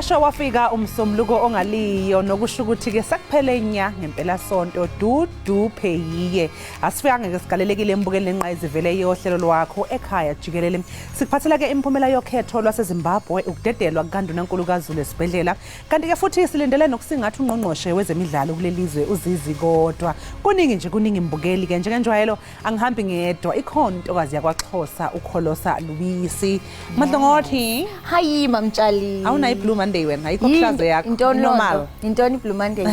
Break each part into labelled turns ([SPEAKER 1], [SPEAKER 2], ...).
[SPEAKER 1] Washo wafika umsomluko ongaliyo nokusho ukuthi ke sakuphele inya ngempela sonto du pheyiye. Asifika ke sigalelekile embukeni lenqa izivele yohlelo lwakho Ekhaya Jikelele. Sikuphathela ke imphumela yokhetho lwaseZimbabwe ukudedelwa kukaNdunankulu kaZulu esibhedlela. Kanti ke futhi silindele nokusingatha ungqongqoshe wezemidlalo kulelizwe uZizi kodwa. Kuningi imbukeli ke njengenjwayelo angihambi ngedwa ikhontokazi yakwaXhosa ukholosa Lubisi. Madlongothi.
[SPEAKER 2] Hayi mamtshali.
[SPEAKER 1] Awunayi Blue Monday wena ayikho hlazo yakho
[SPEAKER 2] normal. Intoni Blue Monday?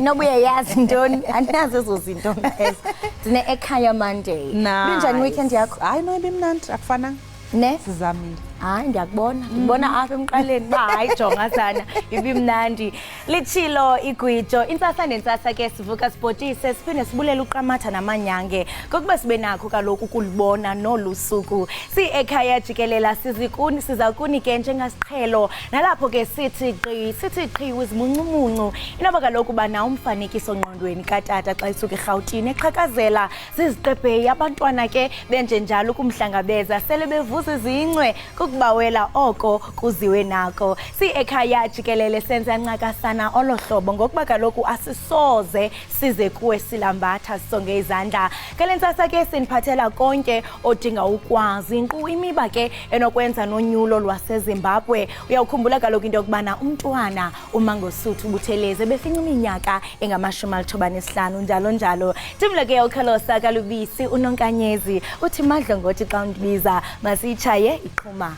[SPEAKER 2] Nobuya yazi intoni andinazo ezo zinto phela. Sine Ekhaya Monday. Kunjani weekend yakho?
[SPEAKER 1] Hayi no ibimnandi akufana.
[SPEAKER 2] Ne?
[SPEAKER 1] Sizamile.
[SPEAKER 2] Hayi ngiyakubona. Ngibona apha emqaleni ba hayi jonga sana ibimnandi. Lichilo igwijo insasa nensasa ke sivuka sibhotise siphinde sibulela uqamatha namanyange. Kokuba sibe nakho kaloku ukulibona nolusuku. Si Ekhaya Jikelela sizikuni sizakuni ke njengasiqhelo nalapho ke sithi qhi wizimuncumuncu. Inaba kaloku bana umfanekiso ngqondweni katata xa isuka eGauteng eqhakazela siziqebhe abantwana ke benje njalo kumhlangabeza sele bevuza izincwe kubawela oko kuziwe nako. Si Ekhaya Jikelele senza nqakasana olohlobo ngokuba kaloku asisoze size kuwe silambatha sonke izandla. Kalentsasa ke siniphathela konke odinga ukwazi inkqu imiba ke enokwenza nonyulo lwaseZimbabwe. Uyawukhumbula kaloku into yokubana umntwana uMangosuthu Buthelezi befinya iminyaka engama-95 njalo. Timle ke ukhalosa kaLubisi unonkanyezi uthi madlongothi xa undibiza masiyichaye iqhuma.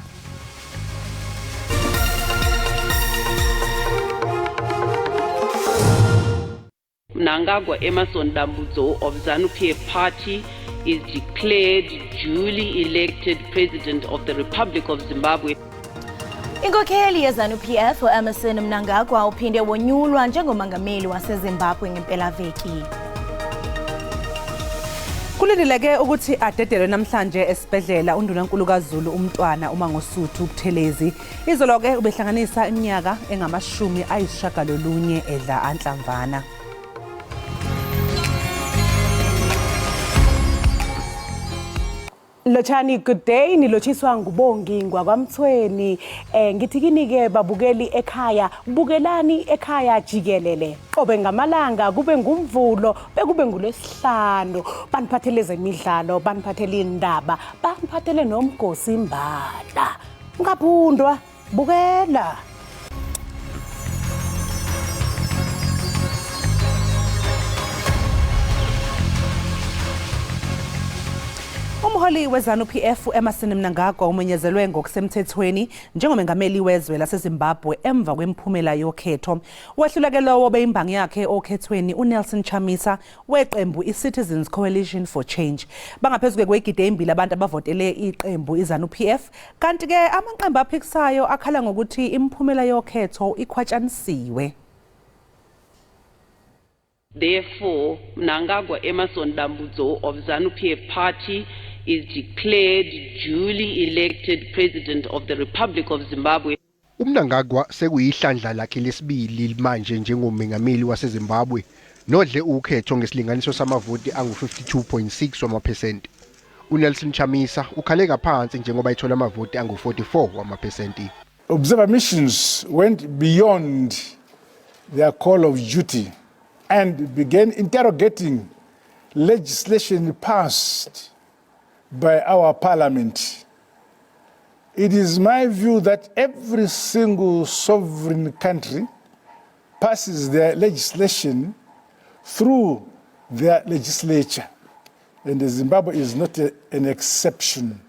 [SPEAKER 3] Mnangagwa Emerson Dambudzo of ZANU-PF party is declared duly elected President of the Republic of Zimbabwe.
[SPEAKER 2] Inkokheli yeZANU-PF Emerson Mnangagwa uphinde wonyulwa njengomongameli waseZimbabwe ngempelaveki.
[SPEAKER 1] Kulindileke ukuthi adedelwe namhlanje esibhedlela uNdunankulu kaZulu umntwana uMangosuthu Buthelezi. Izolo ke ubehlanganisa iminyaka engama-90 edla anhlamvana. Lochani, good day. Nilochiswa ngubongi ngwakwamthweni. Ngithi kini ke babukeli ekhaya, bukelani Ekhaya Jikelele. Qobe ngamalanga kube ngumvulo, bekube ngolwesihlanu. Baniphathele zemidlalo, baniphathele Iindaba, baniphathele nomgosi Mbala. Ungaphundwa, bukela. Umholi weZANU-PF Emerson Mnangagwa umenyezelwe ngokusemthethweni njengomengameli wezwe laseZimbabwe emva kwemphumela yokhetho. Wehluleke lowo beimbangi yakhe okhethweni uNelson Chamisa weqembu iCitizens Coalition for Change. Bangaphezulu kwegide embili abantu abavotele iqembu iZANU-PF, kanti ke amaqembu aphikisayo akhala ngokuthi imphumela yokhetho ikhwatshanisiwe.
[SPEAKER 3] Therefore, Mnangagwa Emerson Dambudzo of ZANU-PF party is declared duly elected President of the Republic of Zimbabwe.
[SPEAKER 4] Mnangagwa sekuyihlandla lakhe lesibili manje njengomengameli waseZimbabwe nodle ukhetho ngesilinganiso samavoti angu-52.6 wama%. uNelson Chamisa ukhaleka phansi njengoba ethola amavoti angu-44 wama%.
[SPEAKER 5] Observer missions went beyond their call of duty and began interrogating legislation passed by our parliament. It is my view that every single sovereign country passes their legislation through their legislature, and Zimbabwe is not an exception.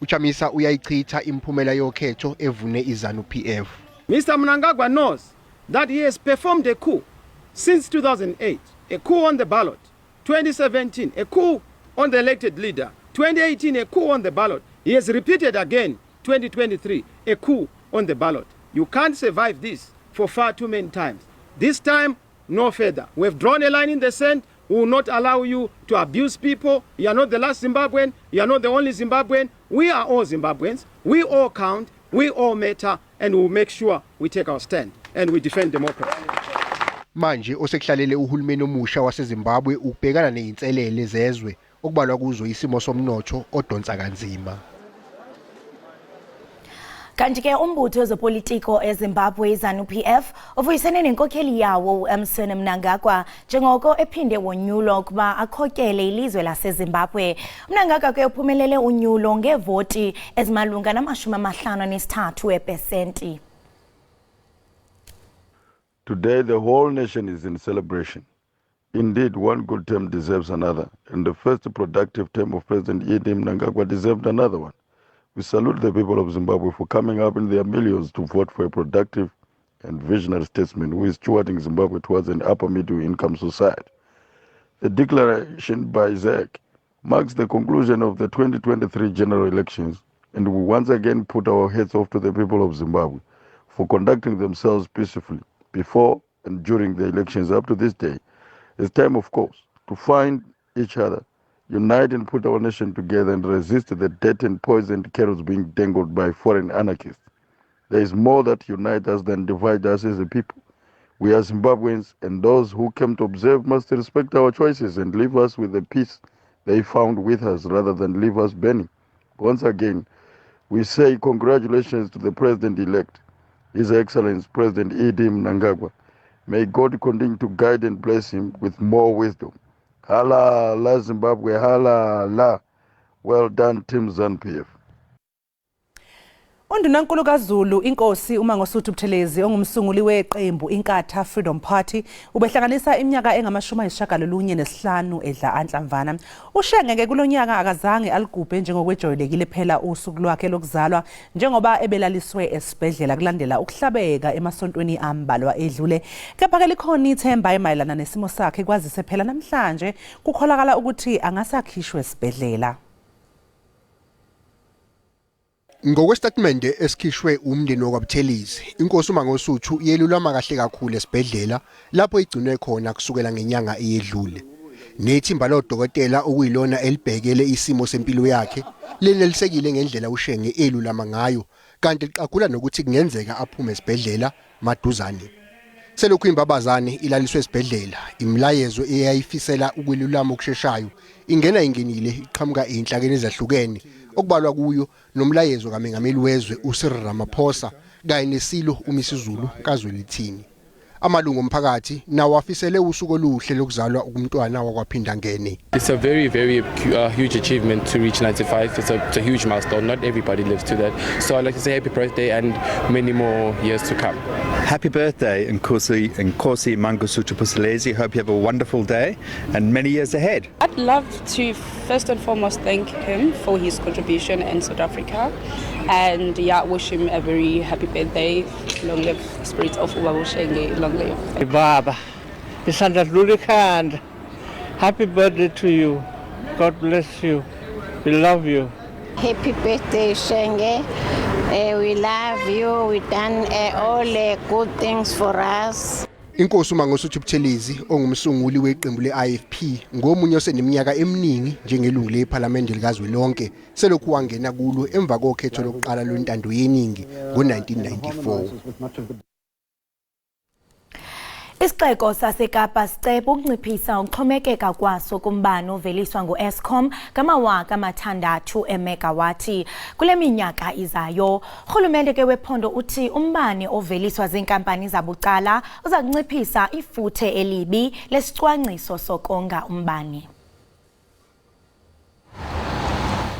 [SPEAKER 4] Uchamisa uyayichitha imphumela yokhetho evune iZANU-PF.
[SPEAKER 6] Mr. Mnangagwa knows that he has performed a coup since 2008, a coup on the ballot, 2017, a coup on the elected leader, 2018, a coup on the ballot. He has repeated again, 2023, a coup on the ballot. You can't survive this for far too many times. This time, no further. We've drawn a line in the sand. We will not allow you to abuse people. You are not the last Zimbabwean. You are not the only Zimbabwean. We are all Zimbabweans. We all count. We all matter. And we will make sure we take our stand and we defend democracy.
[SPEAKER 4] Manje osekuhlalele uhulumeni omusha waseZimbabwe ukubhekana nezinselele zezwe okubalwa kuzo isimo somnotho odonsa kanzima.
[SPEAKER 2] Kanti ke umbutho wezopolitiko eZimbabwe ZANU-PF uvuyisene nenkokheli yawo uEmmerson Mnangagwa njengoko ephinde wonyulwa ukuba akhokele ilizwe laseZimbabwe. Mnangagwa ke uphumelele unyulo ngevoti ezimalunga na-53%.
[SPEAKER 7] Today the whole nation is in celebration. Indeed, one good term deserves another, and the first productive term of President Mnangagwa deserved another one. We salute the people of Zimbabwe for coming up in their millions to vote for a productive and visionary statesman who is stewarding Zimbabwe towards an upper middle income society. The declaration by ZEC marks the conclusion of the 2023 general elections, and we once again put our hats off to the people of Zimbabwe for conducting themselves peacefully before and during the elections up to this day. It's time, of course, to find each other, unite and put our nation together and resist the debt and poisoned carrots being dangled by foreign anarchists. There is more that unites us than divides us as a people. We are Zimbabweans, and those who came to observe must respect our choices and leave us with the peace they found with us rather than leave us burning. Once again, we say congratulations to the President-elect, His Excellency President Mnangagwa. May God continue to guide and bless him with more wisdom. Hala la Zimbabwe, hala la. Well done, Team ZANU-PF.
[SPEAKER 1] Undunankulu kaZulu inkosi uMangosuthu Buthelezi ongumsunguli weqembu Inkatha Freedom Party ubehlanganisa iminyaka engama-95 edla anhlamvana. Ushengeke kulonyaka akazange aligubhe njengokwejwayelekile phela usuku lwakhe lokuzalwa njengoba ebelaliswe esibhedlela kulandela ukuhlabeka emasontweni ambalwa edlule. Kepha ke likhona ithemba emayelana nesimo sakhe kwazise phela namhlanje kukholakala ukuthi angasakhishwe esibhedlela.
[SPEAKER 4] Ngokwestatimende esikhishwe umndeni wakwaButhelezi, inkosi uMangosuthu yelulama kahle kakhulu esibhedlela lapho igcinwe khona kusukela ngenyanga eyedlule. Nethimba lodokotela okuyilona elibhekele isimo sempilo yakhe lenelisekile ngendlela ushenge elulama ngayo, kanti liqagula nokuthi kungenzeka aphume esibhedlela maduzane. Selokhu imbabazane ilaliswe esibhedlela, imlayezo eyayifisela ukwelulama okusheshayo ingena ingenile iqhamuka enhlakeni ezahlukene okubalwa kuyo nomlayezo kaMengameli wezwe uCyril Ramaphosa kanye nesilo uMisuzulu kaZwelithini. Amalungu omphakathi nawo afisele usuku oluhle lokuzalwa kumntwana wakwaphinda ngene.
[SPEAKER 8] It's a very huge achievement to reach 95. It's a huge milestone. Not everybody lives to that. So I'd like to say happy birthday and many more years to come.
[SPEAKER 9] Happy birthday, Nkosi Mangosuthu Buthelezi. Hope you have a wonderful day and many years ahead.
[SPEAKER 10] I'd love to first and foremost thank him for his contribution in South Africa, and wish him a very happy birthday. Long live the spirit of Ubaba Shenge. Long live.
[SPEAKER 11] Baba, happy birthday to you. God bless you. We love you.
[SPEAKER 12] Happy birthday, Shenge. We love you. We've done all good things for us.
[SPEAKER 4] Inkosi uMangosuthu Buthelezi ongumsunguli weqembu leIFP ngomunye oseneminyaka eminingi njengelungu lePhalamende likazwelonke selokhu wangena kulo emva kokhetho lokuqala lwentando yeningi ngo-1994.
[SPEAKER 2] Isixeko saseKapa siceba ukunciphisa ukuxhomekeka kwaso kumbane oveliswa ngu-Eskom ngamawaka ama-6 emegawathi kule minyaka izayo. Urhulumente ke wephondo uthi umbane oveliswa zinkampani zabucala uza kunciphisa ifuthe elibi lesicwangciso sokonga umbane.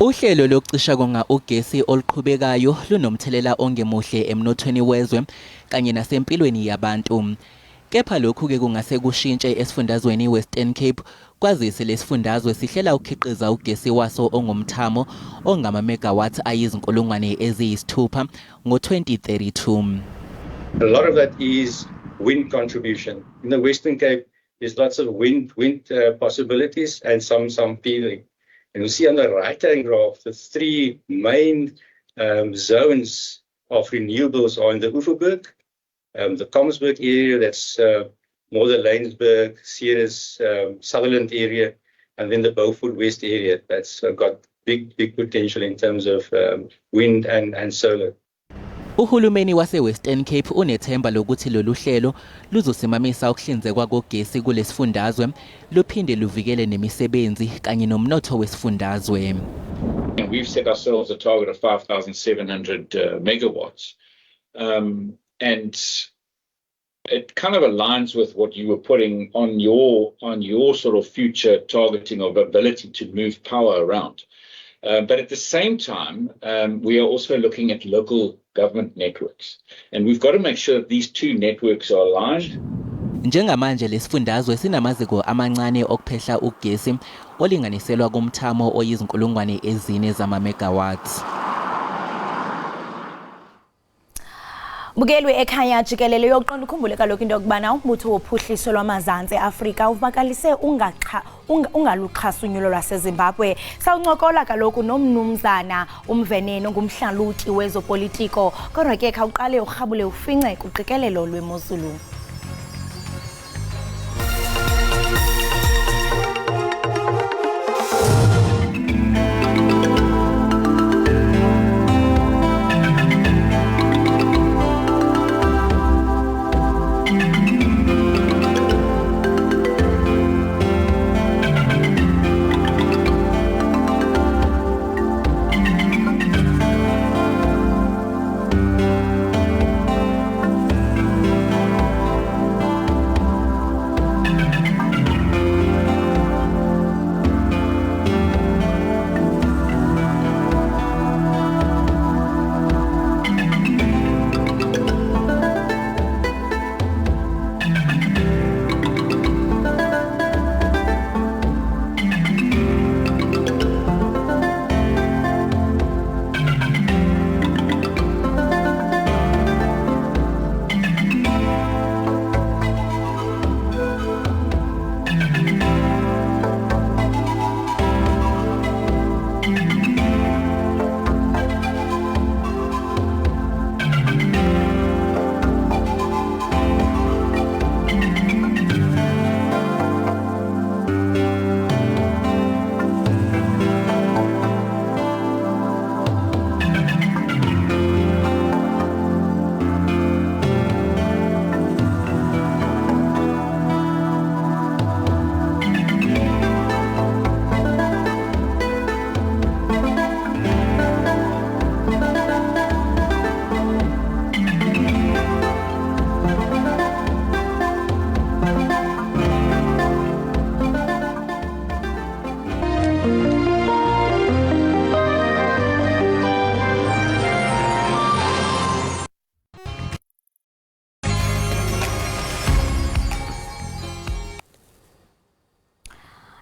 [SPEAKER 13] Uhlelo lokucisha konga ugesi oluqhubekayo lunomthelela ongemuhle emnothweni wezwe kanye nasempilweni yabantu. Kepha lokhu ke kungase kushintshe esifundazweni Western Cape kwazise lesifundazwe sihlela ukukhiqiza ugesi waso ongumthamo ongama megawatts ayizinkulungwane eziyisithupha ngo-2032.
[SPEAKER 14] A lot of that is wind contribution. In the Western Cape, there's lots of wind possibilities and some PV. And you see on the right-hand graph, the three main zones of renewables are in the Uferberg, the Commersburg area, that's more the Laingsburg, Ceres, Sutherland area, and then the Beaufort West area. That's got big potential in terms of wind and solar.
[SPEAKER 13] Uhulumeni wase-Western Cape unethemba lokuthi lolu hlelo luzosimamisa ukuhlinzekwa kogesi kulesifundazwe luphinde luvikele nemisebenzi kanye nomnotho wesifundazwe.
[SPEAKER 14] And we've set ourselves a target of 5,700 megawatts. And it kind of aligns with what you were putting on your sort of future targeting of ability to move power around. But at the same time, we are also looking at local government networks. And we've got to make sure that these two networks are aligned.
[SPEAKER 13] Njengamanje lesifundazwe sinamaziko amancane okuphehla ugesi olinganiselwa kumthamo oyizinkulungwane ezine zama-megawatts.
[SPEAKER 2] Bukelwe ekhaya Jikelele yokuqonda ukhumbule kaloku into yokubana umbutho wophuhliso lwamazantsi Afrika uvakalise ungaluxhasa unyulo lwaseZimbabwe. Sawuncokola kaloku nomnumzana uMvenene ngumhlalutyi wezopolitiko. Kodwa ke khawuqale urhabule ufince kuqikelelo lwemozulu.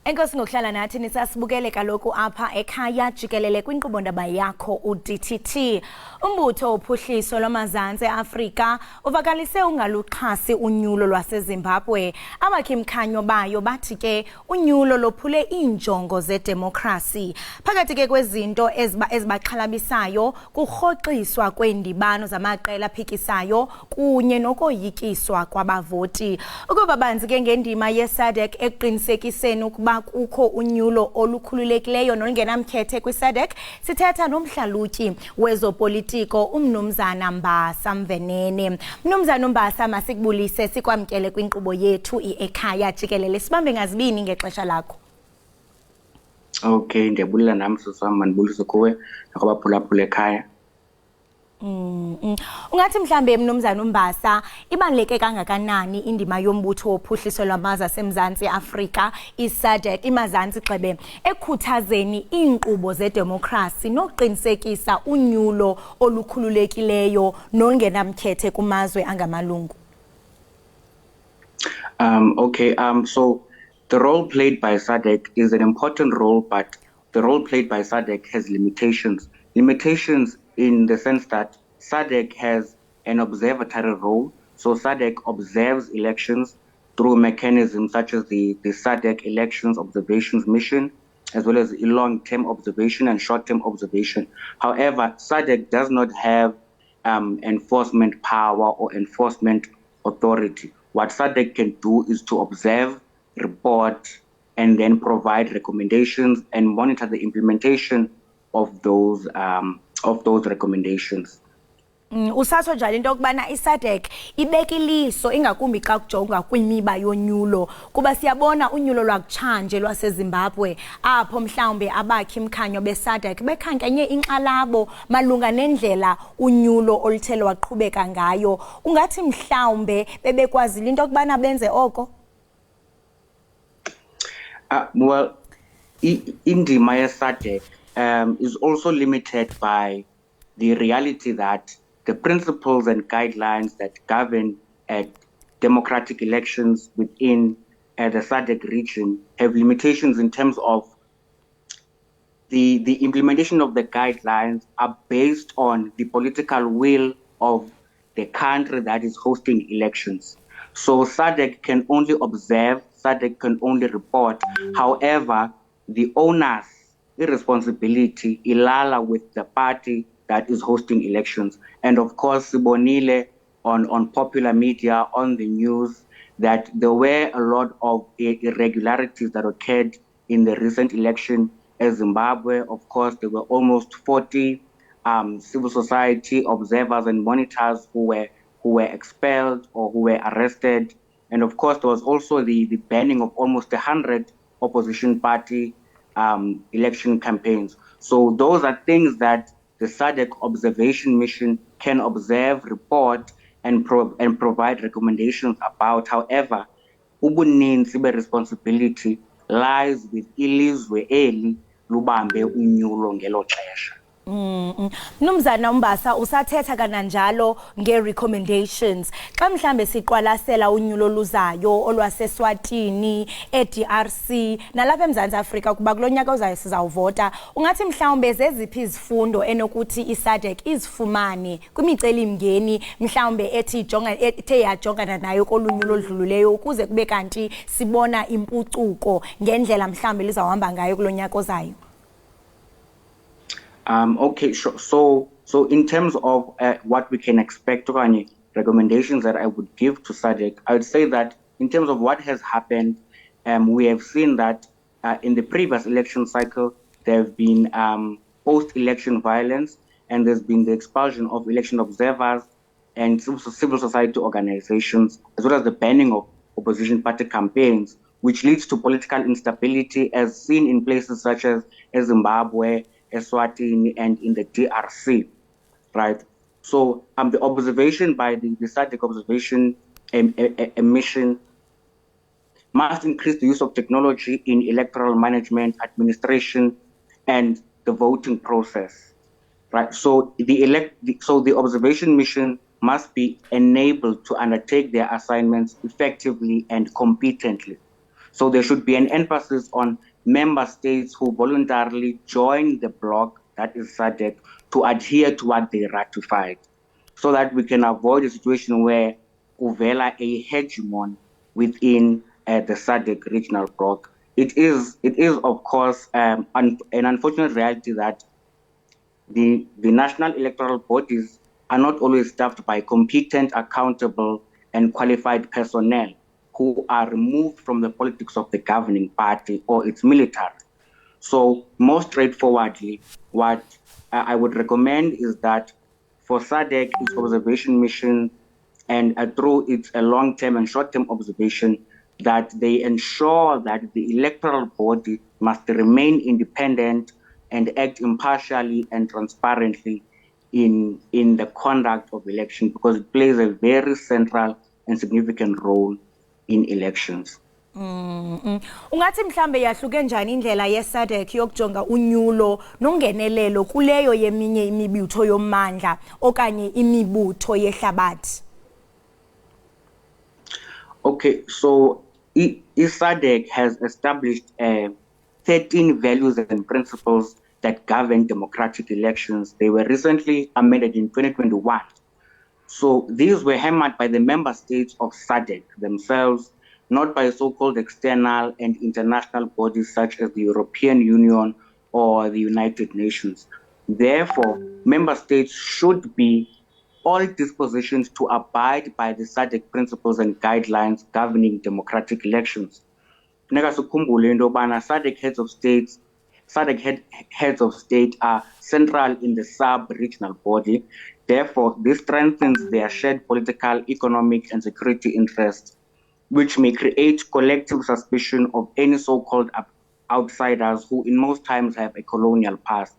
[SPEAKER 2] Enkosi ngokuhlala nathi nisasibukele kaloku apha ekhaya Jikelele kwinkqubo-ndaba yakho uDTT. Umbutho wophuhliso lwamazantsi Afrika uvakalise ungaluxhasi unyulo lwaseZimbabwe. Abakhi-mkhanyo bayo bathi ke unyulo lophule iinjongo zedemokhrasi. Phakathi ke kwezinto ezibaxhalabisayo kurhoxiswa kweendibano zamaqela aphikisayo kunye nokoyikiswa kwabavoti. Ukuba banzi ke ngendima ye-SADC ekuqinisekiseni ukuba kukho unyulo olukhululekileyo nolungenamkhethe kwi-SADC, sithetha nomhlalutyi wezopolitiko umnumzana Mbasa Mvenene. Mnumzana Mbasa, masikubulise sikwamkele kwinkqubo yethu Ekhaya Jikelele. Sibambe ngazibini ngexesha lakho.
[SPEAKER 15] Okay, ndiyabulela nami sisam, mandibulise kuwe nakwabaphulaphula ekhaya.
[SPEAKER 2] Ungathi mhlambe mnumzana Mbasa ibaluleke kangakanani indima yombutho wophuhliso lwamazwe asemzantsi Afrika i-SADC imazantsi xebe ekhuthazeni iinkqubo zedemokhrasi nokuqinisekisa unyulo olukhululekileyo nolungenamkhethe kumazwe angamalungu?
[SPEAKER 15] So the role played by SADC is an important role, but the role played by SADC has limitations. Limitations in the sense that SADC has an observatory role. So SADC observes elections through mechanisms such as the SADC Elections Observations Mission, as well as long-term observation and short-term observation. However, SADC does not have enforcement power or enforcement authority. What SADC can do is to observe, report, and then provide recommendations and monitor the implementation of those recommendations.
[SPEAKER 2] Usatsho njalo into yokubana iSADC ibeka iliso ingakumbi xa kujonga kwimiba yonyulo kuba siyabona unyulo lwakutshanje lwaseZimbabwe apho mhlawumbe abakhi imkhanyo beSADC bekhankanye inkxalabo malunga nendlela unyulo oluthe lwaqhubeka ngayo. Ungathi mhlawumbe bebekwazile into yokubana benze oko?
[SPEAKER 15] Well, indima yeSADC is also limited by the reality that the principles and guidelines that govern democratic elections within the SADC region have limitations in terms of the implementation of the guidelines are based on the political will of the country that is hosting elections. So SADC can only observe, SADC can only report. However, the onus, irresponsibility, ilala with the party that is hosting elections. And of course, Sibonile on popular media, on the news, that there were a lot of irregularities that occurred in the recent election in Zimbabwe. Of course, there were almost 40 civil society observers and monitors who were expelled or who were arrested. And of course, there was also the banning of almost 100 opposition party election campaigns. So those are things that the SADC observation mission can observe, report, and provide recommendations about. However, ubuninzi responsibility lies with ilizwe eli lubambe unyulo ngelo xesha.
[SPEAKER 2] Mnumzana Umbasa usathetha kananjalo nge-recommendations. Xa mhlambe siqwalasela unyulo luzayo olwaseSwatini, eDRC, nalapha eMzantsi Afrika kuba kulo nyaka uzayo sizawuvota, ungathi mhlawumbe zeziphi izifundo enokuthi iSADC izifumane kwimiceli-mngeni mhlawumbe ethe yajongana nayo kolunyulo oludlulileyo ukuze kube kanti sibona impucuko ngendlela mhlawumbe lizawuhamba ngayo kulo nyaka ozayo?
[SPEAKER 15] Okay, sure. So in terms of what we can expect, recommendations that I would give to SADC, I would say that in terms of what has happened, we have seen that in the previous election cycle, there have been post-election violence, and there's been the expulsion of election observers and civil society organizations, as well as the banning of opposition party campaigns, which leads to political instability as seen in places such as Zimbabwe, Eswatini, and in the DRC, right? So the observation by the SADC observation mission must increase the use of technology in electoral management, administration, and the voting process, right? So the observation mission must be enabled to undertake their assignments effectively and competently. So there should be an emphasis on member states who voluntarily join the bloc, that is SADC, to adhere to what they ratified, so that we can avoid a situation where uvela a hegemon within the SADC regional bloc. It is of course an unfortunate reality that the national electoral bodies are not always staffed by competent, accountable, and qualified personnel who are removed from the politics of the governing party or its military. So more straightforwardly, what I would recommend is that for SADC, its observation mission, and through its long-term and short-term observation, that they ensure that the electoral body must remain independent and act impartially and transparently in the conduct of election, because it plays a very central and significant role in elections.
[SPEAKER 2] Ungathi mhlambe yahluke njani indlela yeSADC yokujonga unyulo nongenelelo kuleyo yeminye imibutho yommandla okanye imibutho yehlabathi?
[SPEAKER 15] Okay, so SADC has established 13 values and principles that govern democratic elections. They were recently amended in 2021. So these were hammered by the member states of SADC themselves, not by so-called external and international bodies such as the European Union or the United Nations. Therefore, member states should be all dispositioned to abide by the SADC principles and guidelines governing democratic elections. SADC heads of state are central in the sub-regional body, Therefore, this strengthens their shared political, economic, and security interests, which may create collective suspicion of any so-called outsiders who in most times have a colonial past.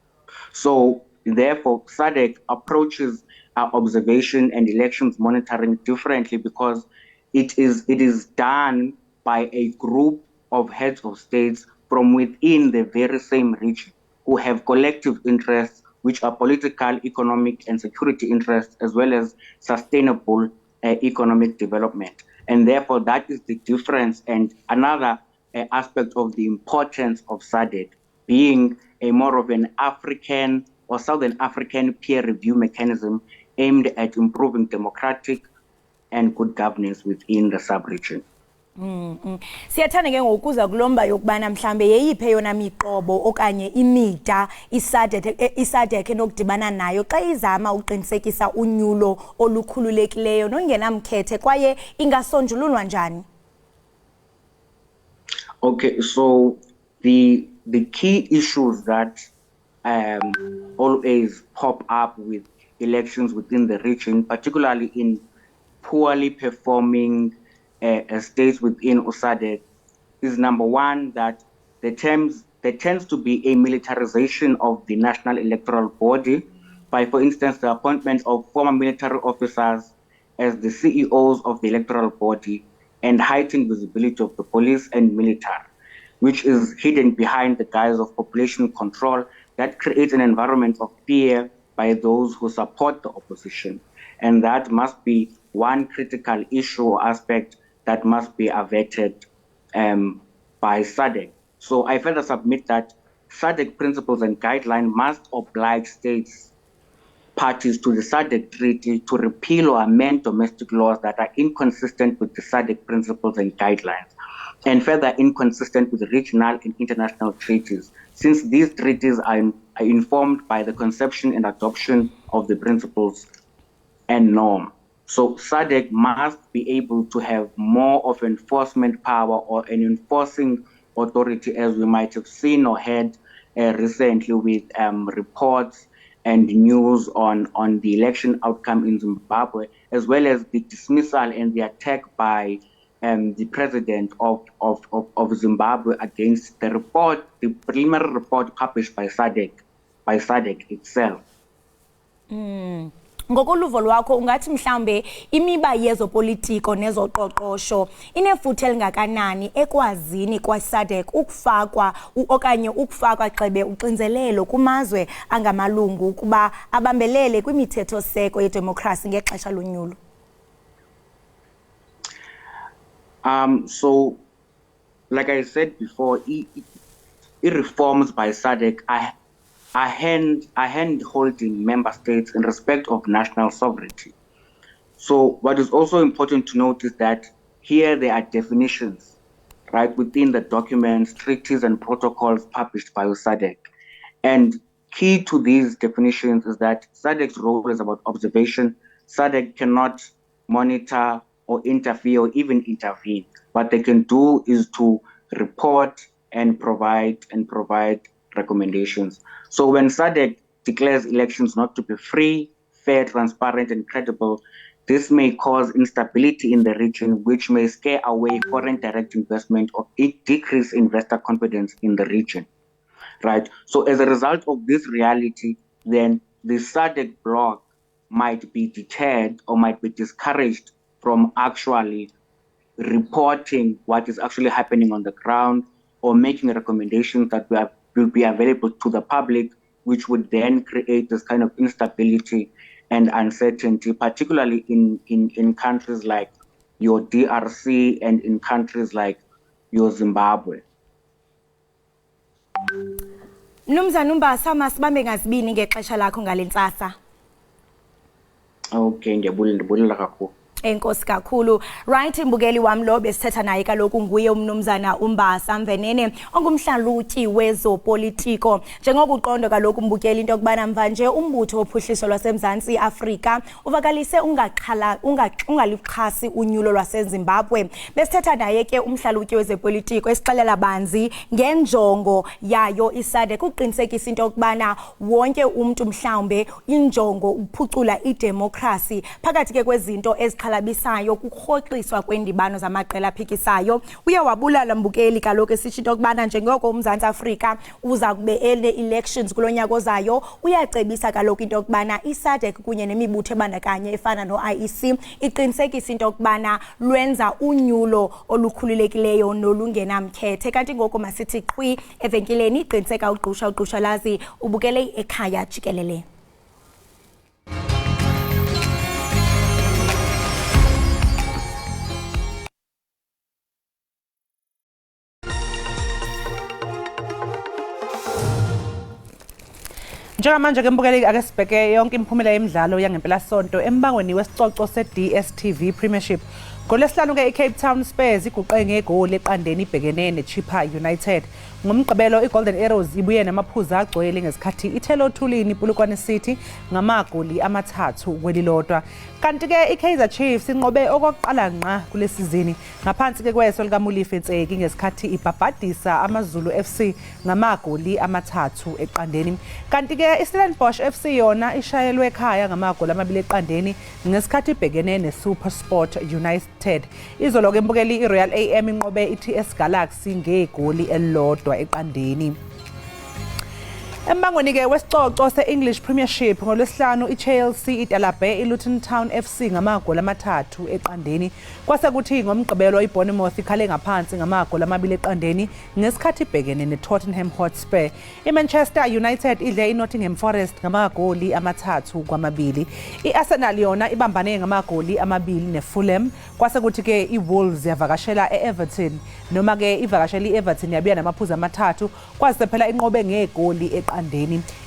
[SPEAKER 15] So therefore, SADC approaches observation and elections monitoring differently because it is done by a group of heads of states from within the very same region who have collective interests, which are political, economic, and security interests, as well as sustainable economic development. And therefore, that is the difference. And another aspect of the importance of SADC being a more of an African or Southern African peer review mechanism aimed at improving democratic and good governance within the sub-region.
[SPEAKER 2] Siyathanda ke ngokuza kulomba yokubana mhlambe yeyiphe yona miqobo okanye imida isadek enokudibana nayo xa izama uqinisekisa unyulo olukhululekileyo nongenamkhethe kwaye ingasonjululwa njani?
[SPEAKER 15] Okay, so the key issues that always pop up with elections within the region, particularly in poorly performing states within SADC, is number one, that there tends to be a militarization of the national electoral body by, for instance, the appointment of former military officers as the CEOs of the electoral body and heightened visibility of the police and military, which is hidden behind the guise of population control that creates an environment of fear by those who support the opposition. And that must be one critical issue or aspect that must be averted by SADC. So I further submit that SADC principles and guidelines must oblige states parties to the SADC treaty to repeal or amend domestic laws that are inconsistent with the SADC principles and guidelines, and further inconsistent with regional and international treaties, since these treaties are informed by the conception and adoption of the principles and norm. So SADC must be able to have more of enforcement power or an enforcing authority, as we might have seen or heard recently with reports and news on the election outcome in Zimbabwe, as well as the dismissal and the attack by the president of Zimbabwe against the preliminary report published by SADC itself.
[SPEAKER 2] Ngokoluvo lwakho ungathi mhlambe imiba yezopolitiko nezoqoqosho inefuthe elingakanani ekwazini kwaSADC ukufakwa okanye ukufakwa xebe uxinzelelo kumazwe angamalungu ukuba abambelele kwimithetho seko yedemokhrasi ngexesha lonyulo?
[SPEAKER 15] So, like I said before, reforms by SADC are hand-holding member states in respect of national sovereignty. So what is also important to note is that here there are definitions, right, within the documents, treaties, and protocols published by SADC. And key to these definitions is that SADC's role is about observation. SADC cannot monitor or interfere or even intervene. What they can do is to report and provide recommendations. So when SADC declares elections not to be free, fair, transparent, and credible, this may cause instability in the region, which may scare away foreign direct investment or decrease investor confidence in the region, right? So as a result of this reality, then the SADC bloc might be deterred or might be discouraged from actually reporting what is actually happening on the ground or making recommendations that will be available to the public, which would then create this kind of instability and uncertainty, particularly in countries like your DRC and in countries like your Zimbabwe.
[SPEAKER 2] Mnumzana uMbasa masibambe ngazibini ngexesha lakho ngalentsasa.
[SPEAKER 15] Okay, ndiyabulela kakhulu.
[SPEAKER 2] Enkosi kakhulu. Right, imbukeli wami lo besithetha naye kaloku nguye umnumzana uMbasa Mvenene ongumhlalutyi wezopolitiko. Njengoba uqondo kaloku umbukeli into yokubana mvanje umbutho wophuhliso lwaseMzantsi Afrika uvakalise ungalixhasi unyulo lwaseZimbabwe. Besithetha naye ke umhlalutyi wezopolitiko esixelela banzi ngenjongo yayo iSADC uqinisekisa into yokubana wonke umuntu mhlawumbe injongo ukuphucula idemocracy phakathi ke kwezinto ezixhalabisayo kurhoxiswa kwendibano zamaqela aphikisayo. Uye wabulala mbukeli kaloku esithi into yokubana njengoko uMzantsi Afrika uza kube elections kulonyaka ozayo, uyacebisa kaloku into yokubana iSADC kunye nemibutho ebandakanye efana no-IEC iqinisekisa into yokubana lwenza unyulo olukhululekileyo nolungenamkhethe. Kanti ngoko masithi qhwi evenkileni iqiniseka ugqusha lazi ubukele Ekhaya Jikelele.
[SPEAKER 1] Njengamanje ke mbukeli ake sibheke yonke imiphumela yemidlalo yangempela sonto embangweni wesicoco se-DStv Premiership. Ngolesihlanu ke iCape Town Spurs iguqe ngegoli eqandeni ibhekene neChippa United. Ngomgqibelo iGolden Arrows ibuye namaphuzu agcwele ngesikhathi iThelo Thulini iPulukwane City ngamagoli amathathu kwelilodwa. Kanti ke iKaizer Chiefs inqobe okokuqala ngqa kulesizini ngaphansi ke kweso likaMulife Ntseki ngesikhathi ibhabhadisa amaZulu FC ngamagoli amathathu eqandeni. Kanti ke iStellenbosch FC yona ishayelwe ekhaya ngamagoli amabili eqandeni ngesikhathi ibhekene neSuperSport United. Izolo ke mbukeli iRoyal AM inqobe iTS Galaxy ngegoli elilodwa eqandeni. Embangweni ke wesicoco se-English Premiership ngolwesihlanu iChelsea iDalabe iLuton Town FC ngamagoli amathathu eqandeni. Kwase kuthi ngomgqibelo iBournemouth ikhale ngaphansi ngamagoli amabili eqandeni ngesikhathi ibhekene neTottenham Hotspur. iManchester United idle iNottingham Forest ngamagoli amathathu kwamabili. iArsenal yona ibambane ngamagoli amabili neFulham. Kwase kuthi ke iWolves yavakashela eEverton noma ke ivakashela iEverton yabuya namaphuzu amathathu kwase phela inqobe ngegoli eqandeni.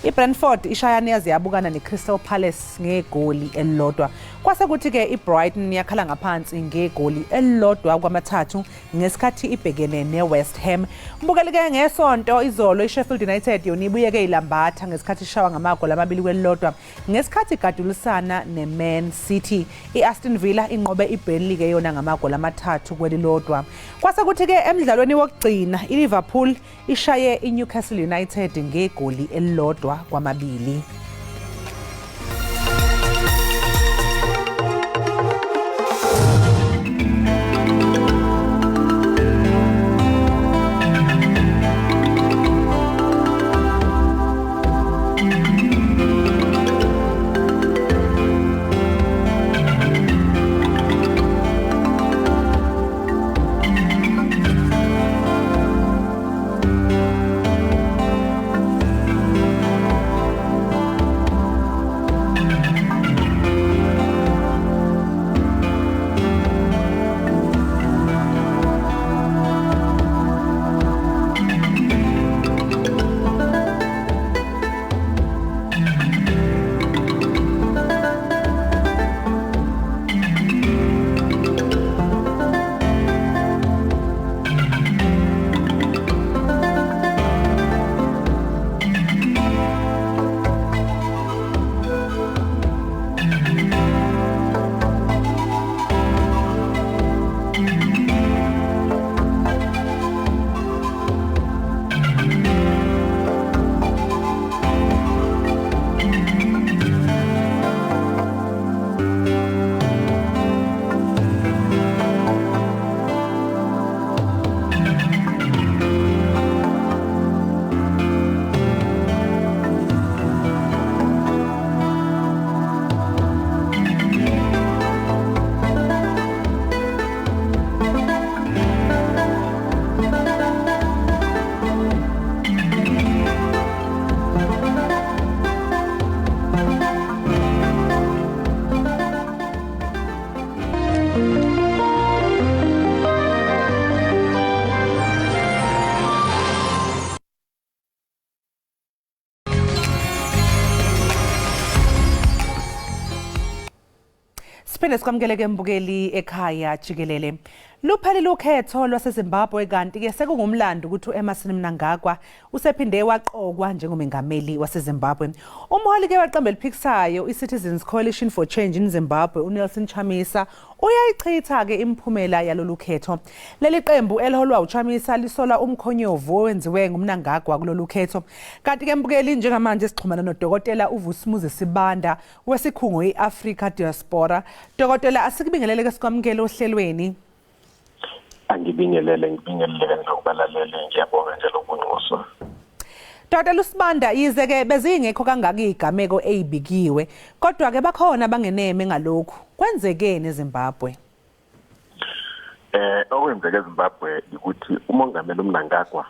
[SPEAKER 1] iBrentford ishayana yaziyabukana neCrystal Palace ngegoli elilodwa. Kwase kuthi ke iBrighton yakhala ngaphansi ngegoli elilodwa kwamathathu ngesikhathi ibhekene neWest Ham. Mbukeli ke ngesonto izolo iSheffield United yona ibuye ke ilambatha ngesikhathi ishawa ngamagoli amabili kwelilodwa ngesikhathi igadulisana neMan City. iAston Villa inqobe iBurnley ke yona ngamagoli amathathu kwelilodwa. Kwase kuthi ke emidlalweni wokugcina iLiverpool ishaye iNewcastle United ngegoli elilodwa kwamabili. Siphinde sikwamkeleke mbukeli ekhaya Jikelele. Luphelile ukhetho lwaseZimbabwe kanti ke sekungumlando ukuthi uEmmerson Mnangagwa usephinde waqokwa njengomengameli waseZimbabwe. Umholi ke weqembu eliphikisayo iCitizens Coalition for Change in Zimbabwe uNelson Chamisa uyayichitha ke imphumela yalolu khetho. Leli qembu eliholwa uChamisa lisola umkhonyovu owenziwe ngumnangagwa kulolu khetho. Kanti ke mbukeli njengamanje sixhumana nodokotela uVusumuzi Sibanda wesikhungo iAfrica Diaspora. Dokotela asikubingelele ke sikwamukele ohlelweni.
[SPEAKER 16] Ngibingelele nokubalalele ngiyabonga njalo ukunxuswa.
[SPEAKER 1] Dr. Lusibanda yize ke bezingekho kangaka izigameko ezibikiwe kodwa ke bakhona bangeneme ngalokho. Kwenzekeni eZimbabwe?
[SPEAKER 16] Okwenzeke eZimbabwe ukuthi umongameli uMnangagwa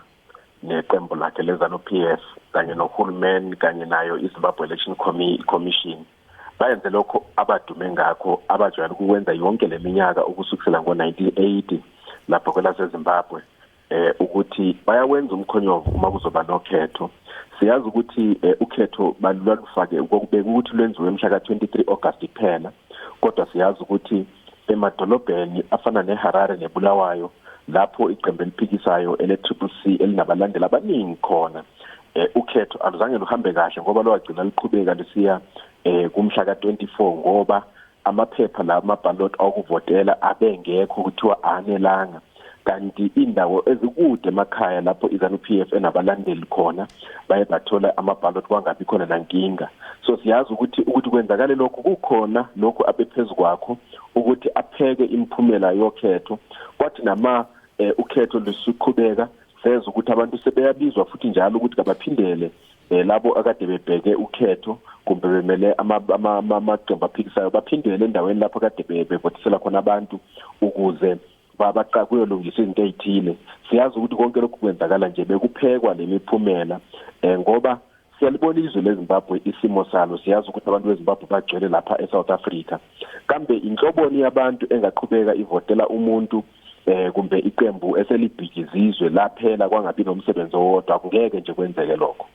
[SPEAKER 16] neqembu lakhe leZANU-PF kanye nohulumeni kanye nayo iZimbabwe Election Commission bayenze lokho abadume ngakho abajwayele ukwenza yonke leminyaka ukusukela ngo1980 lapho kwelaseZimbabwe ukuthi bayawenza umkhonyovu uma kuzoba nokhetho. Siyazi ukuthi ukhetho balulufake ukubeka ukuthi lwenziwe mhla ka23 August kuphela kodwa siyazi ukuthi emadolobheni afana neHarare neBulawayo lapho iqembu eliphikisayo ele-SABC elinabalandeli abaningi khona ukhetho aluzange luhambe kahle ngoba lwagcina liqhubeka lisiya kumhla ka24 ngoba amaphepha la amaballot okuvotela abengekho kuthiwa anelanga kanti indawo ezikude emakhaya lapho iZANU-PF enabalandeli khona baye bathola amaballot kwangabi khona nankinga. So siyazi ukuthi kwenzakale lokho kukhona lokho abephezulu kwakho ukuthi apheke imphumela yokhetho kwathi nama ukhetho lusuqhubeka seza ukuthi abantu sebeyabizwa futhi njalo ukuthi abaphindele labo akade bebheke ukhetho kumbe bemele amaqembu aphikisayo baphindele endaweni lapho akade bevotisela khona abantu ukuze kuyolungisa izinto ezithile. Siyazi ukuthi konke lokhu kwenzakala nje bekuphekwa lemiphumela ngoba siyalibona izwe leZimbabwe isimo salo. Siyazi ukuthi abantu beZimbabwe bagcwele lapha eSouth Africa kambe inhloboni yabantu engaqhubeka ivotela umuntu kumbe iqembu eselibhikizizwe laphela kwangabi nomsebenzi owodwa kungeke nje kwenzeke lokho.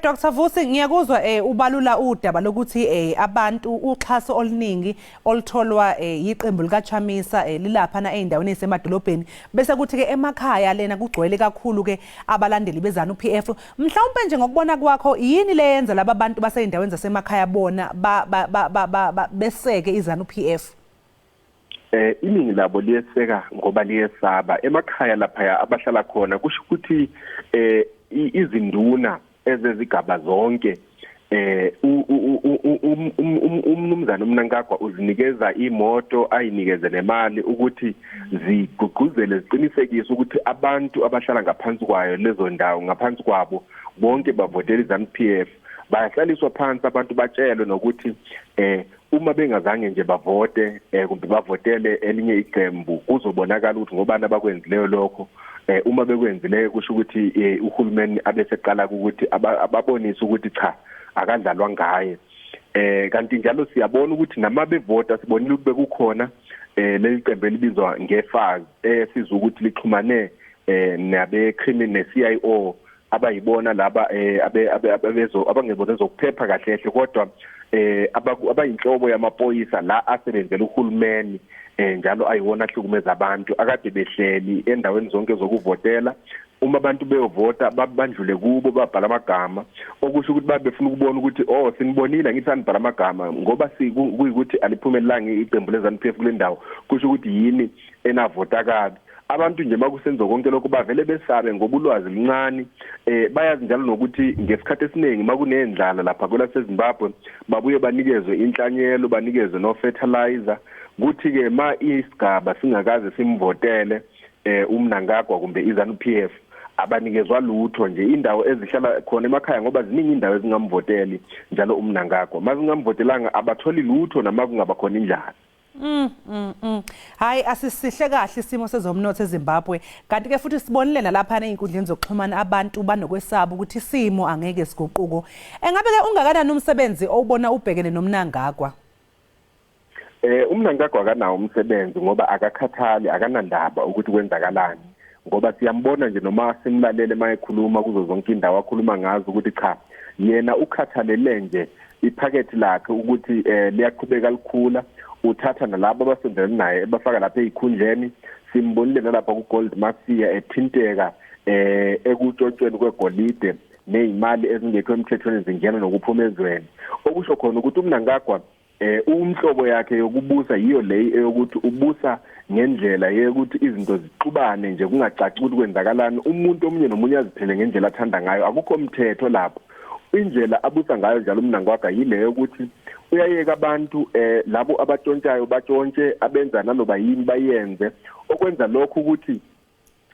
[SPEAKER 1] Dr. Vusi ngiyakuzwa ubalula udaba lokuthi abantu uxhaso oluningi olutholwa iqembu likaChamisa lilapha na eindaweni esemadolobheni bese kuthi ke emakhaya lena kugcwele kakhulu ke abalandeli beZANU-PF. Mhlawumbe nje ngokubona kwakho yini leyenza laba bantu baseyindaweni zasemakhaya bona beseke iZANU-PF?
[SPEAKER 16] Iningi labo liyeseka ngoba liyesaba emakhaya lapha abahlala khona kusho ukuthi izinduna ezezigaba zonke umnumzana uMnangagwa uzinikeza imoto ayinikeze nemali ukuthi zigqugquzele ziqinisekise ukuthi abantu abahlala ngaphansi kwayo lezo ndawo ngaphansi kwabo bonke bavotela iZANU-PF bayahlaliswa phansi abantu batshelwe nokuthi uma bengazange nje bavote kumbe bavotele elinye iqembu kuzobonakala ukuthi ngobani abakwenzileyo lokho uma bekwenzile kusho ukuthi uhulumeni abeseqala ukuthi ababonise ukuthi cha akadlalwa ngaye kanti njalo siyabona ukuthi nama bevota sibonile ukuthi bekukhona leli qembu elibizwa ngeFAZ sizwe ukuthi lixhumane nabe criminal CIO abayibona laba abangebona zokuphepha kahle kahle kodwa abayinhlobo yamapolisa la asebenzela uhulumeni njalo ayiwona ahlukumeza abantu akade behleli endaweni zonke zokuvotela uma abantu beyovota babandlule kubo babhala amagama okusho ukuthi babefuna ukubona ukuthi sinibonile ngithi anibhala amagama ngoba kuyikuthi aliphumelelanga iqembu leZANU-PF kule ndawo kusho ukuthi yini enavota kabi. Abantu nje makusenza konke lokho bavele besabe ngoba ulwazi lincane bayazi njalo nokuthi ngesikhathi esiningi makunendlala lapha kwelaseZimbabwe babuye banikezwe inhlanyelo banikezwe no fertilizer kuthi ke ma isigaba singakaze simvotele uMnangagwa kumbe iZANU-PF abanikezwa lutho nje indawo ezihlala khona emakhaya ngoba ziningi indawo ezingamvoteli njalo uMnangagwa mazingamvotelanga abatholi lutho nama kungaba khona indlala.
[SPEAKER 1] Hayi asisihle kahle isimo sezomnotho eZimbabwe kanti ke futhi sibonile nalapha einkundleni zokuxhumana abantu banokwesaba ukuthi isimo angeke siguquko. Engabe ke ungakanani umsebenzi owubona ubhekene noMnangagwa?
[SPEAKER 16] uMnangagwa akanawo umsebenzi ngoba akakhathali akanandaba ukuthi kwenzakalani ngoba siyambona nje noma simlalele mayekhuluma kuzo zonke indawo akhuluma ngazo ukuthi cha yena ukhathalele nje iphakethe lakhe ukuthi liyaqhubeka likhula uthatha nalabo abasondelene naye bafaka lapha ezikhundleni. Simbonile nalapha ku Gold Masia ethinteka ekutshontshweni kwegolide nezimali ezingekho emthethweni zingena nokuphuma ezweni. Okusho khona ukuthi uMnangagwa umhlobo yakhe yokubusa yiyo le eyokuthi ubusa ngendlela yokuthi izinto zixubane nje kungacaci ukuthi kwenzakalani, umuntu omunye nomunye aziphele ngendlela athanda ngayo, akukho umthetho lapho. Indlela abusa ngayo njalo uMnangagwa yileyo ukuthi uyayeka abantu labo abatshontshayo batshontshe, abenza naloba yini bayenze, okwenza lokho ukuthi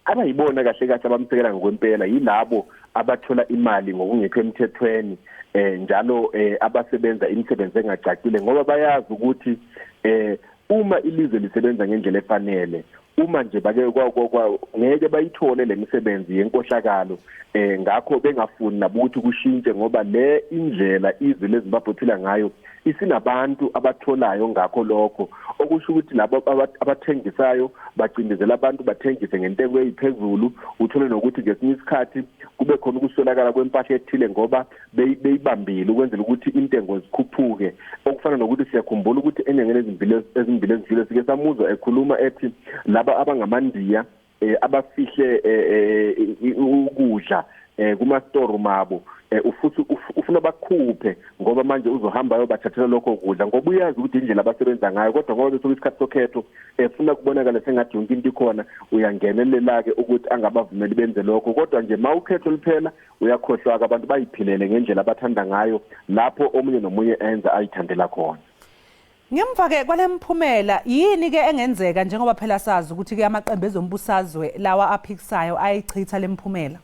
[SPEAKER 16] abayibona kahle kahle abamsekela ngokwempela yilabo abathola imali ngokungekho emthethweni, njalo abasebenza imisebenzi engacacile, ngoba bayazi ukuthi uma ilizwe lisebenza ngendlela efanele, uma nje bake ngeke bayithole le misebenzi yenkohlakalo, ngakho bengafuni nabuthi kushintshe, ngoba le indlela izwe leZimbabwe phila ngayo isinabantu abatholayo ngakho lokho, okusho ukuthi labo abathengisayo bacindezela abantu bathengise ngenteko eziphezulu. Uthole nokuthi ngesinye isikhathi kube khona ukuswelakala kwempahla ethile ngoba beyibambile ukwenzela ukuthi intengo zikhuphuke, okufana nokuthi siyakhumbula ukuthi enyangeni ezimbili ezidlule sike samuzwa ekhuluma ethi laba abangamandiya abafihle ukudla kuma store mabo ufuthi ufuna bakhuphe, ngoba manje uzohamba yobathathela lokho kudla ngoba uyazi ukuthi indlela abasebenza ngayo, kodwa ngoba besuka isikhathi sokhetho efuna kubonakala sengathi yonke into ikhona, uyangenelela ke ukuthi angabavumeli benze lokho. Kodwa nje mawukhetho liphela uyakhohlwa abantu bayiphilele ngendlela abathanda ngayo, lapho omunye nomunye enza ayithandela khona.
[SPEAKER 1] Ngemva ke kwalemphumela yini ke engenzeka njengoba phela sazi ukuthi ke amaqembu ezombusazwe lawa aphikisayo ayichitha lemphumela?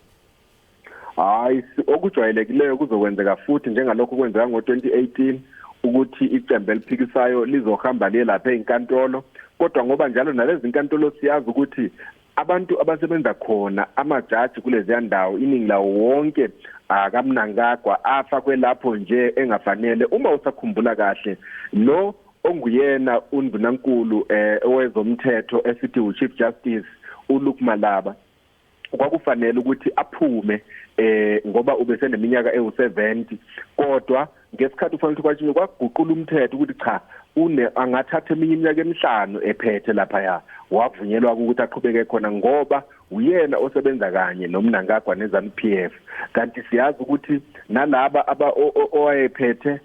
[SPEAKER 16] Hayi, okujwayelekileyo kuzokwenzeka futhi njengalokho kwenzeka ngo2018 ukuthi iqembu eliphikisayo lizohamba liye lapha ezinkantolo, kodwa ngoba njalo nalezi inkantolo siyazi ukuthi abantu abasebenza khona amajaji kulezi ndawo iningi lawo wonke akaMnangagwa afakwe lapho nje engafanele. Uma usakhumbula kahle lo onguyena undunankulu owezomthetho esithi uChief Justice uLuke Malaba kwakufanele ukuthi aphume ngoba ubeseneminyaka ewu70, kodwa ngesikhathi ufanele ukuthi kwaguqula umthetho ukuthi cha angathatha eminye iminyaka emihlanu ephethe lapha ya, wavunyelwa ukuthi aqhubeke khona ngoba uyena osebenza kanye noMnangagwa neZANU-PF. Kanti siyazi ukuthi nalaba owayephethe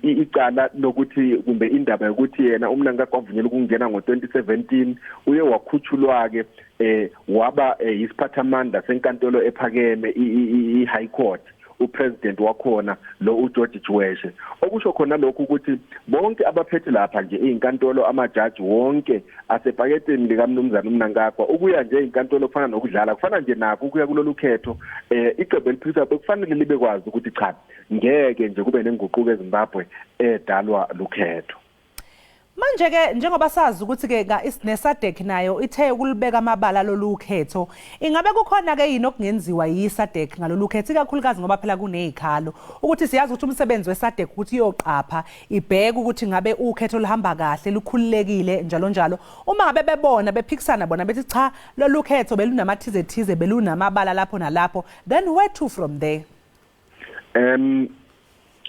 [SPEAKER 16] icala lokuthi kumbe indaba yokuthi yena uMnangagwa wavunyelwa ukungena ngo2017 uye wakhutshulwa ke waba isiphathamandla senkantolo ephakeme iHigh Court, upresident wakhona lo uGeorge Jweshe. Okusho khona lokho ukuthi bonke abaphethe lapha nje izinkantolo amajaji wonke asepaketeni likaMnumzana uMnangagwa ukuya nje izinkantolo kufana nokudlala, kufana nje nakho ukuya kulolu khetho iqembu eliphikisayo bekufanele libe kwazi ukuthi cha ngeke nje kube nenguquko eZimbabwe edalwa lukhetho.
[SPEAKER 1] Manje ke njengoba sazi ukuthi ke neSADC nayo ithe ukulibeka amabala lolukhetho, ingabe kukhona ke yini okungenziwa yiSADC ngalolukhetho ikakhulukazi ngoba phela kunezikhalo ukuthi siyazi ukuthi umsebenzi weSADC ukuthi iyoqapha ibheke ukuthi ngabe ukhetho luhamba kahle lukhululekile njalo njalo. Uma ngabe bebona bephikisana bona bethi cha lolukhetho belunamathize thize belunamabala lapho nalapho, then where to from there?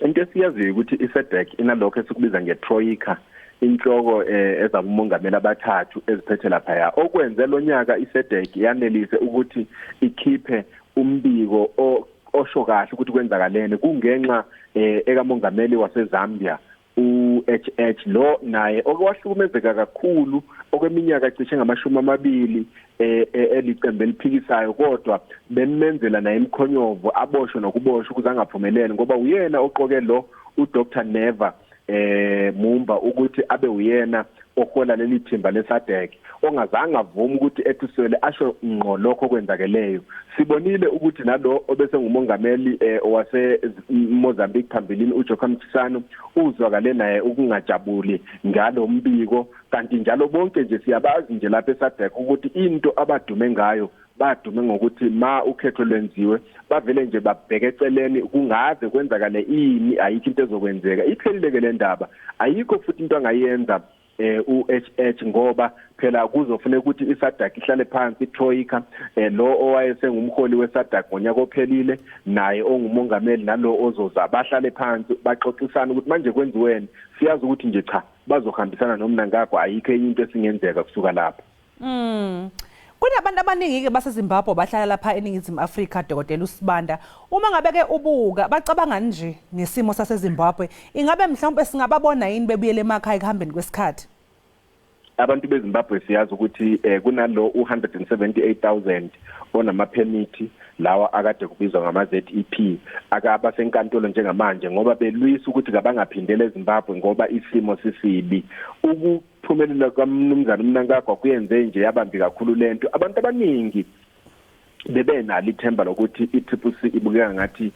[SPEAKER 16] Into siyazi ukuthi iSADC inalokho esikubiza ngetroika, inhloko ezabumongameli abathathu eziphethe lapha ya. Okwenze lo nyaka iSADC yanelise ukuthi ikhiphe umbiko osho kahle ukuthi kwenzakalene, kungenxa ekamongameli waseZambia uHH lo naye okwahlukumezeka kakhulu okweminyaka cishe ngamashumi 20 eliqembu eliphikisayo, kodwa bemenzela naye imkhonyovo aboshwe nokuboshwa ukuze angaphumeleli ngoba uyena oqoke lo uDr Neva Mumba ukuthi abe uyena ohola leli thimba leSADC, ongazange avuma ukuthi ethiswele asho ngqo lokho kwenzakeleyo. Sibonile ukuthi nalo obese ngumongameli wase Mozambique phambilini uJokham Mtshisano uzwakale naye ukungajabuli ngalo mbiko, kanti njalo bonke nje siyabazi nje lapha eSADC ukuthi into abadume ngayo badume ngokuthi ma ukhetho lwenziwe bavele nje babheke eceleni kungaze kwenzakale ini, ayikho into ezokwenzeka. Iphelile ke le ndaba, ayikho futhi into angayenza uHH ngoba phela kuzofuneka ukuthi iSADC ihlale phansi iTroika lo owayesengumholi weSADC ngonyaka ophelile naye ongumongameli nalo ozoza bahlale phansi baxoxisana ukuthi manje kwenziweni siyazi ukuthi nje cha bazohambisana nomNangagwa ayikho enye into esingenzeka kusuka lapha.
[SPEAKER 1] Kunabantu abaningi ke baseZimbabwe bahlala lapha eNingizimu Afrika Dokotela uSibanda uma ngabe ke ubuka bacabanga nje nesimo saseZimbabwe ingabe mhlawumbe singababona yini bebuyele emakhaya ekuhambeni kwesikhathi?
[SPEAKER 16] Abantu beZimbabwe siyazi ukuthi kunalo 178,000 onama permit lawa akade kubizwa ngama ZEP akaba senkantolo njengamanje ngoba belwisa ukuthi kabangaphindele eZimbabwe ngoba isimo sisibi. Ukuphumelela kaMnumzana uMnangagwa kuyenze nje yabambi kakhulu lento. Abantu abaningi bebenalo ithemba lokuthi iTPC ibukeka ngathi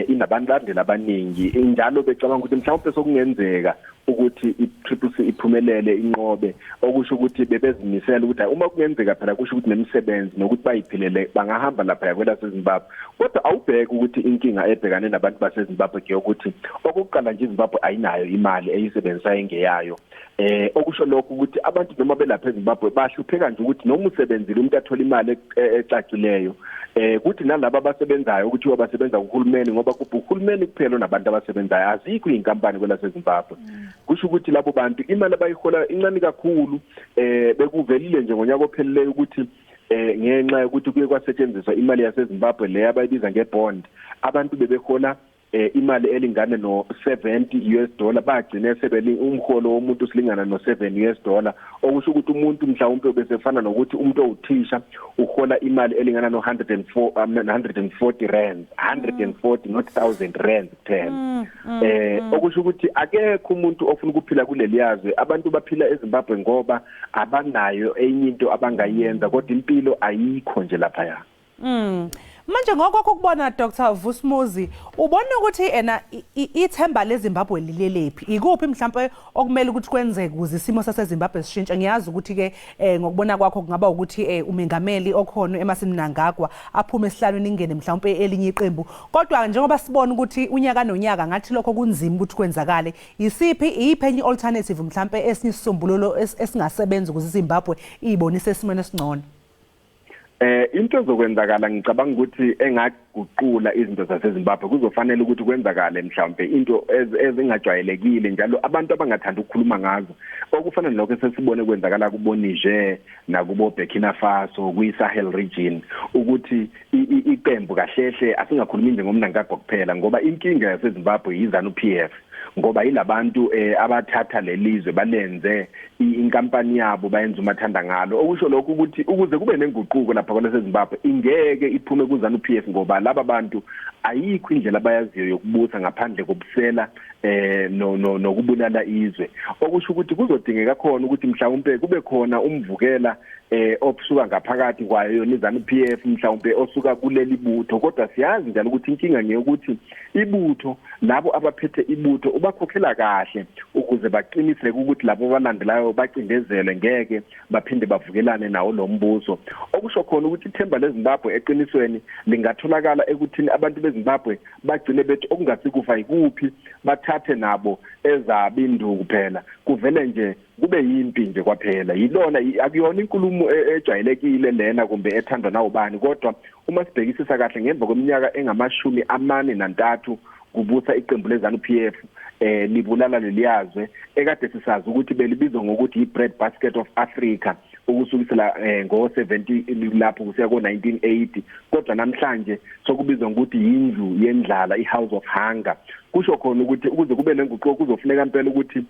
[SPEAKER 16] inabantu abaningi njalo becabanga ukuthi mhlawumbe sokungenzeka ukuthi iTPC iphumelele inqobe okusho ukuthi bebezimisela ukuthi uma kungenzeka phela kusho ukuthi nemisebenzi nokuthi bayiphilele bangahamba lapha yakwela seZimbabwe. Kodwa awubheka ukuthi inkinga ebhekane nabantu baseZimbabwe ukuthi okokuqala nje iZimbabwe ayinayo imali eyisebenzisa engeyayo. Okusho lokho ukuthi abantu noma belapha eZimbabwe bahlupheka nje ukuthi noma usebenzile umuntu athola imali ecacileyo kuthi nalabo abasebenzayo ukuthi basebenza kuhulumeni ngoba kuhulumeni kuphela nabantu abasebenzayo azikho inkampani kwela seZimbabwe. Kusho ukuthi labo bantu imali abayihola incane kakhulu bekuvelile nje ngonyaka ophelileyo ukuthi ngenxa yokuthi kuye kwasetshenziswa imali yaseZimbabwe le abayibiza ngebond abantu bebehola imali elingana no $70 bagcine sebeli umholo womuntu usilingana no $7 okusho ukuthi umuntu mhlawumbe besefana nokuthi umuntu owuthisha uhola imali elingana no 140 rand 140 not 1000 rand 10 okusho ukuthi akekho umuntu ofuna ukuphila kuleli yazwe. Abantu baphila eZimbabwe ngoba abanayo enye into abangayenza kodwa impilo ayikho nje lapha ya.
[SPEAKER 1] Manje ngokwakho kubona Dr. Vusumuzi ubona ukuthi ithemba leZimbabwe lilelephi ikuphi mhlawumbe okumele ukuthi kwenzeke ukuze isimo saseZimbabwe sishintshe? Ngiyazi ukuthi ke ngokubona kwakho kungaba ukuthi umengameli okhona eMnangagwa aphume esihlalweni ingene mhlawumbe elinye iqembu kodwa njengoba sibona ukuthi unyaka nonyaka ngathi lokho kunzima ukuthi kwenzakale iyiphi enye alternative mhlawumbe esinye isisombululo esingasebenza ukuze iZimbabwe ibonise esimweni esingcono?
[SPEAKER 16] Into zokwenzakala ngicabanga ukuthi engaguqula izinto zaseZimbabwe kuzofanele ukuthi kwenzakale mhlawumbe into ezingajwayelekile njalo abantu abangathanda ukukhuluma ngazo okufana nalokho sesibone kwenzakala kubo Niger nakubo Burkina Faso kwi-Sahel region ukuthi iqembu kahlehle asingakhulumi nje ngomNangagwa kuphela ngoba inkinga yaseZimbabwe yiZANU-PF ngoba yilabantu abathatha lelizwe balenze inkampani yabo bayenza umathanda ngalo okusho lokho ukuthi ukuze kube nenguquko lapha kwaseZimbabwe ingeke iphume kuZANU-PF ngoba laba bantu ayikho indlela abayaziyo yokubusa ngaphandle kobusela nokubulala izwe okusho ukuthi kuzodingeka khona ukuthi mhlawumbe kube khona umvukela obusuka ngaphakathi kwayo yona iZANU-PF mhlawumbe osuka kuleli butho kodwa siyazi njalo ukuthi inkinga ngeyokuthi ibutho labo abaphethe ibutho ubakhokhela kahle ukuze baqiniseke ukuthi labo abalandelayo bacindezelwe ngeke baphinde bavukelane nawo lo mbuso okusho khona ukuthi ithemba leZimbabwe eqinisweni lingatholakala ekuthini abantu beZimbabwe bagcine bethi okungasikufa ikuphi bathathe nabo ezabindu kuphela kuvele nje kube yimpi nje kwaphela yilona akuyona inkulumo ejwayelekile lena kumbe ethandwa nawubani kodwa uma sibhekisisa kahle ngemva kweminyaka engamashumi 43 kubusa iqembu leZANU-PF libulala leliyazwe ekade sisazi ukuthi belibizwa ngokuthi i-bread basket of Africa ukusukisela ngo-70 lapho kusiya ko-1980 kodwa namhlanje sokubizwa ngokuthi yindlu yendlala i-house of hunger kusho khona ukuthi ukuze kube nenguquko kuzofuneka impela ukuthi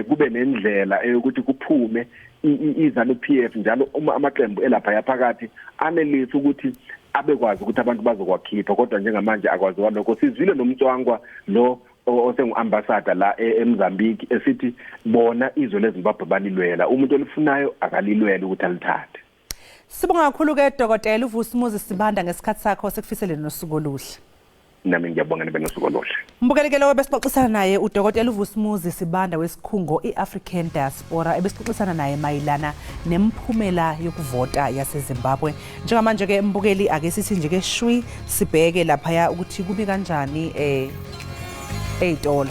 [SPEAKER 16] kube nendlela yokuthi kuphume iZANU-PF njalo uma amaqembu elapha yaphakathi anelise ukuthi abekwazi ukuthi abantu bazokwakhipha kodwa njengamanje akwaziwa lokho sizwile nomcwangwa lo osengu-ambassador la eMozambique esithi bona izwe leZimbabwe balilwela umuntu olifunayo akalilwela ukuthi alithathe.
[SPEAKER 1] Sibonga kakhulu ke Dokotela uVusumuzi Sibanda ngesikhathi sakho sekufisele nosuku oluhle.
[SPEAKER 16] Nami ngiyabonga nibe nosuku oluhle.
[SPEAKER 1] Mbukelekelo besixoxisana naye uDokotela uVusumuzi Sibanda wesikhungo iAfrican Diaspora ebesixoxisana naye mayilana nemphumela yokuvota yaseZimbabwe. Njengamanje ke mbukeli ake sithi nje ke shwi sibheke lapha ukuthi kumi kanjani ey'tolo.